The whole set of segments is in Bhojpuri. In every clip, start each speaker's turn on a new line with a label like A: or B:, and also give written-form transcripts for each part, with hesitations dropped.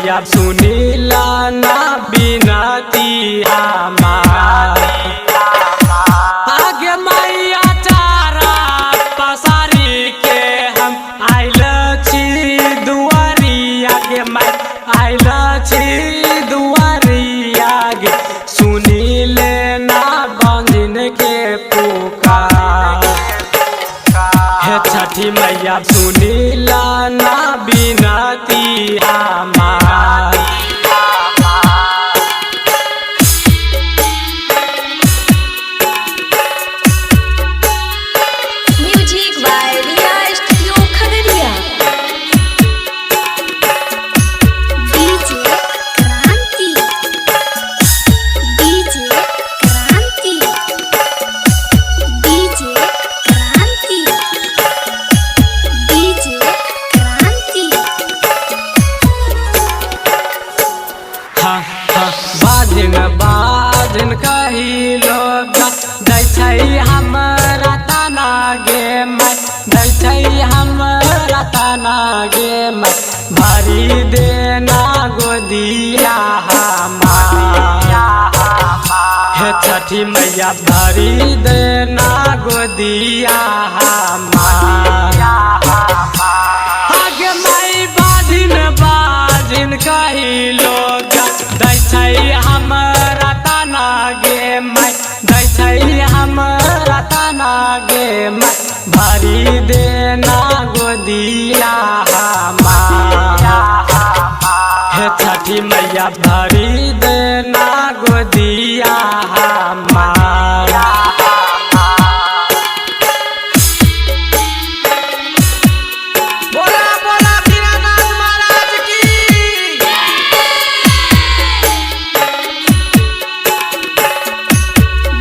A: मैया सुनीला ना बिनती हमार। आगे मैया चारा पसारी के हम आइल छी दुआरी आगे मैं आइल छी दुआरी आगे सुनीले ना बंधन के पुकार। हे छठी मैया सुनीला ना बिनती हमार।
B: Music by Riya studio Khagaria. DJ Kranti, DJ Kranti, DJ Kranti, DJ Kranti.
A: हाँ हाँ बाजिन बाजिन कही लोग दै छै हमरा तना गे मैं दै छै हमरा तना गे मैं भरी देना गोदिया हमार। हे छठी मैया भरी देना गोदिया हमार। आगे मैं बाजिन बाजिन कही लोग दै छै हमरा तना गे मैं दै छै हमरा तना गे मैं भरी देना गोदिया हमार। हे छठी मैया भरी देना गोदिया हमार। बोला बोला दीनानाथ महाराज की।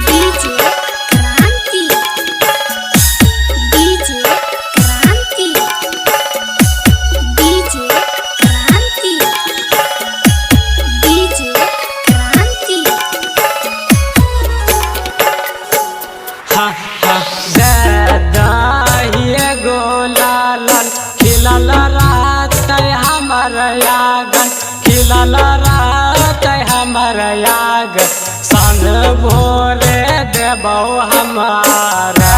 B: DJ Kranti, DJ Kranti, DJ Kranti, DJ Kranti.
A: हाँ हाँ दहिए गोलालन खिलल रात हमर यागन खिलल रात हमर यागन सन भोरे देबौ हमारा।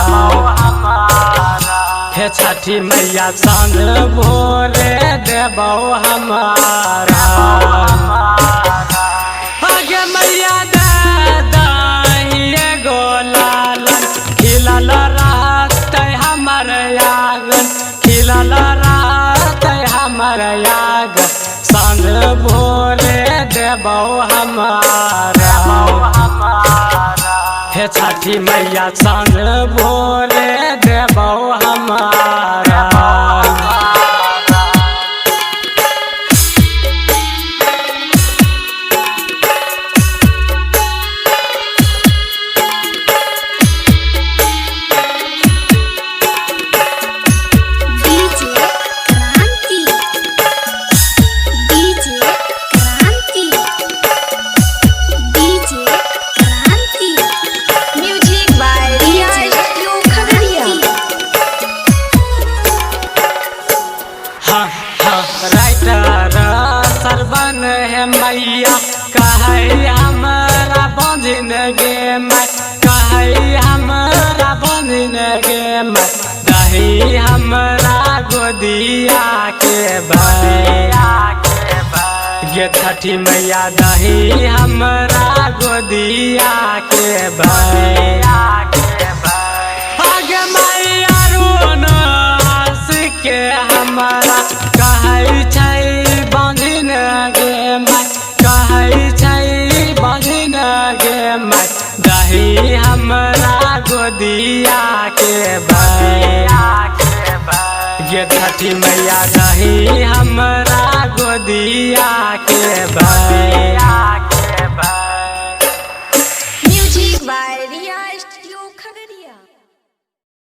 A: हे छठी मैया सन भोरे देबौ हमारा। आगे मैया दहिए गोलालन खिलल रात हमर यागन खिलल रात हमर यागन सन भोरे देबौ हमारा। हे छठी मैया सन भोरे देबौ हमारा।
B: DJ Kranti, DJ Kranti, DJ Kranti. Music by Riya studio Khagaria.
A: हाँ हाँ राइटर सरवन है मैया कहे हमरा बंधन गे मैं कहे हमरा बंधन गे मैं दही हमरा गोदिया के भैया गे छठी मैया दही हमरा गोदिया के भैया। आगे मैया रोन हंस के हमरा कहै छै बंधन गे मैं कहै छै बंधन गे मैं दही हमरा गोदिया के भैया गे छठी मैया दही हमरा